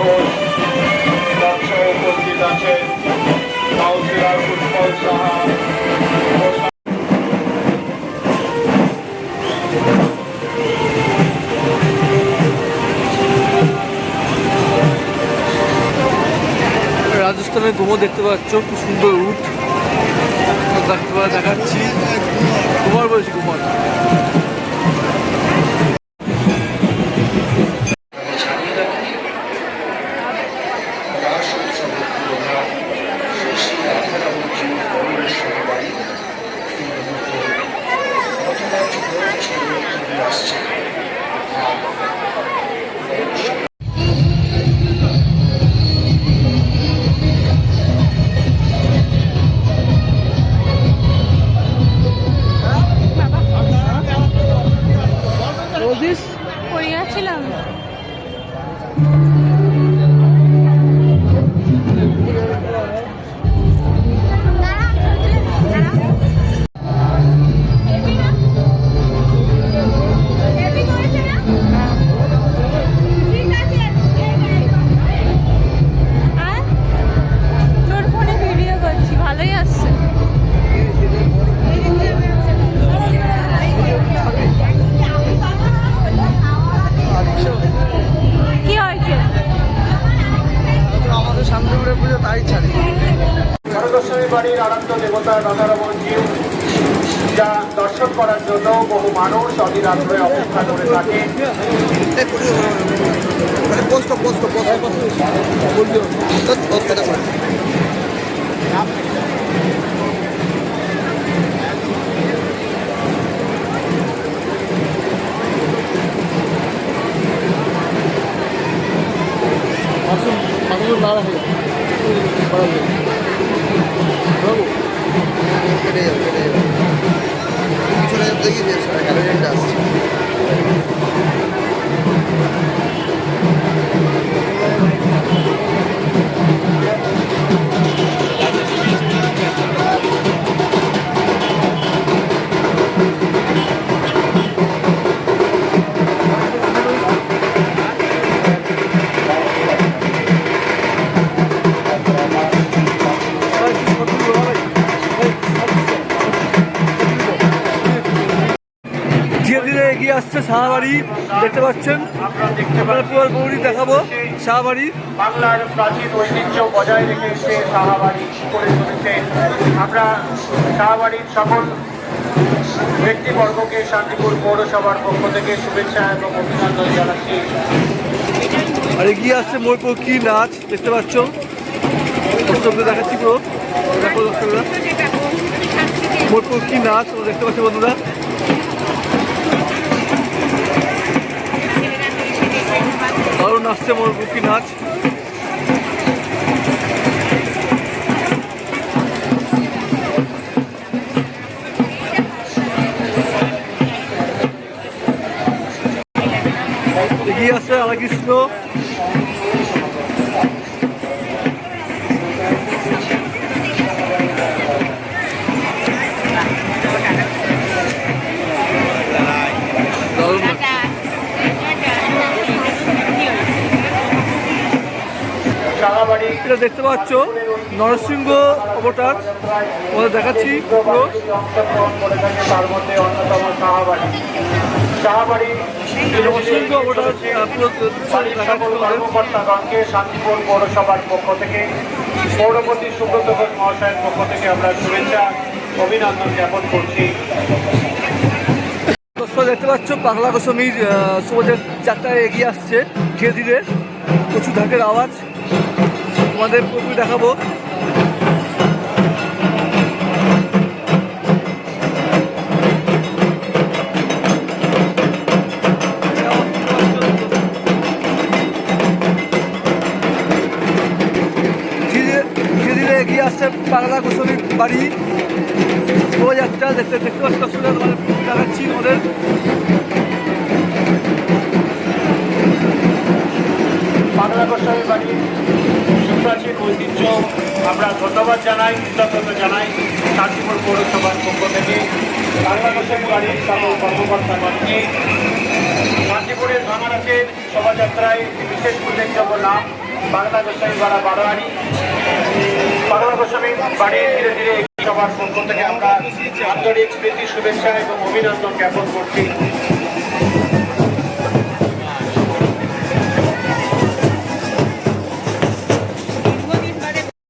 ঘোষ দর্শক উপস্থিত আছেন কাউন্সিলর উৎপল সাহা। রাজস্থানের গোমর দেখতে পাচ্ছ, খুব সুন্দর উট দেখাচ্ছি। কুমার বলছি, কুমার। পড়িয়াছিলাম। তোর ফোনে ভিডিও করছি, ভালোই আসছে। কি হয়েছে? আমাদের শান্তিপুরে পুজো তাই ছাড়ে। ভারতস্বামী বাড়ির আরাধ্য দেবতা রাধারমণ জিউ যা দর্শন করার জন্য বহু মানুষ অধীর আগ্রহে অপেক্ষা করে থাকে। এগিয়ে আসছে সাহাবাড়ি, দেখতে পাচ্ছেন। আপনারা পুরোপুরি দেখাবো সাহাবাড়ি। বাংলার প্রাচীন ঐতিহ্য বজায় রেখে এসে সাহাবাড়ি করে চলেছে। আমরা সাহাবাড়ির সকল ব্যক্তিবর্গকে শান্তিপুর পৌরসভার পক্ষ থেকে শুভেচ্ছা এবং অভিনন্দন জানাচ্ছি। আর এগিয়ে আসছে ময়ূরপঙ্খী নাচ, দেখতে পাচ্ছ। দর্শকদের দেখাচ্ছি পুরো, দেখো দর্শকরা ময়ূরপঙ্খী নাচ দেখতে পাচ্ছি বন্ধুরা। দারুণ আসছে ময়ূরপঙ্খী নাচ। এগিয়ে আসছে রাধাকৃষ্ণ। এটা দেখতে পাচ্ছ নরসিংহ অবতার, ওদের দেখাচ্ছি পুরো। তার মধ্যে অন্যতম সাহাবাড়ি নরসিংহ অবতার কর্মকর্তাগণকে শান্তিপুর পৌরসভার পক্ষ থেকে, পৌরপতি সুব্রত ঘোষ মহাশয়ের পক্ষ থেকে আমরা শুভেচ্ছা অভিনন্দন জ্ঞাপন করছি। দেখতে পাচ্ছ বাংলা গোস্বামীর শোভাযাত্রায় এগিয়ে আসছে ধীরে ধীরে। প্রচুর ঢাকের আওয়াজ তোমাদের পুরোপুরি দেখাবো। ধীরে ধীরে এগিয়ে আসছে বাংলা গোস্বামীর বাড়ি শোভাযাত্রা। দেখতে পাচ্ছি দর্শকরা, তোমাদের দেখাচ্ছি আমাদের। বাংলা গোস্বামী বাড়ি সুপ্রাচীন ঐতিহ্য আমরা ধন্যবাদ জানাই, কৃতজ্ঞতা জানাই শান্তিপুর পৌরসভার পক্ষ থেকে বাংলা গোস্বামী বাড়ির সকল কর্মকর্তাগণকে শান্তিপুরের ভাঙারাসের শোভাযাত্রায় বিশেষ উল্লেখযোগ্য নাম বাংলা গোস্বামী পাড়া বারোয়ারি। বাংলা গোস্বামী বাড়ি ধীরে ধীরে এই সভার পক্ষ থেকে আমরা আন্তরিক প্রীতি শুভেচ্ছা এবং অভিনন্দন জ্ঞাপন করছি।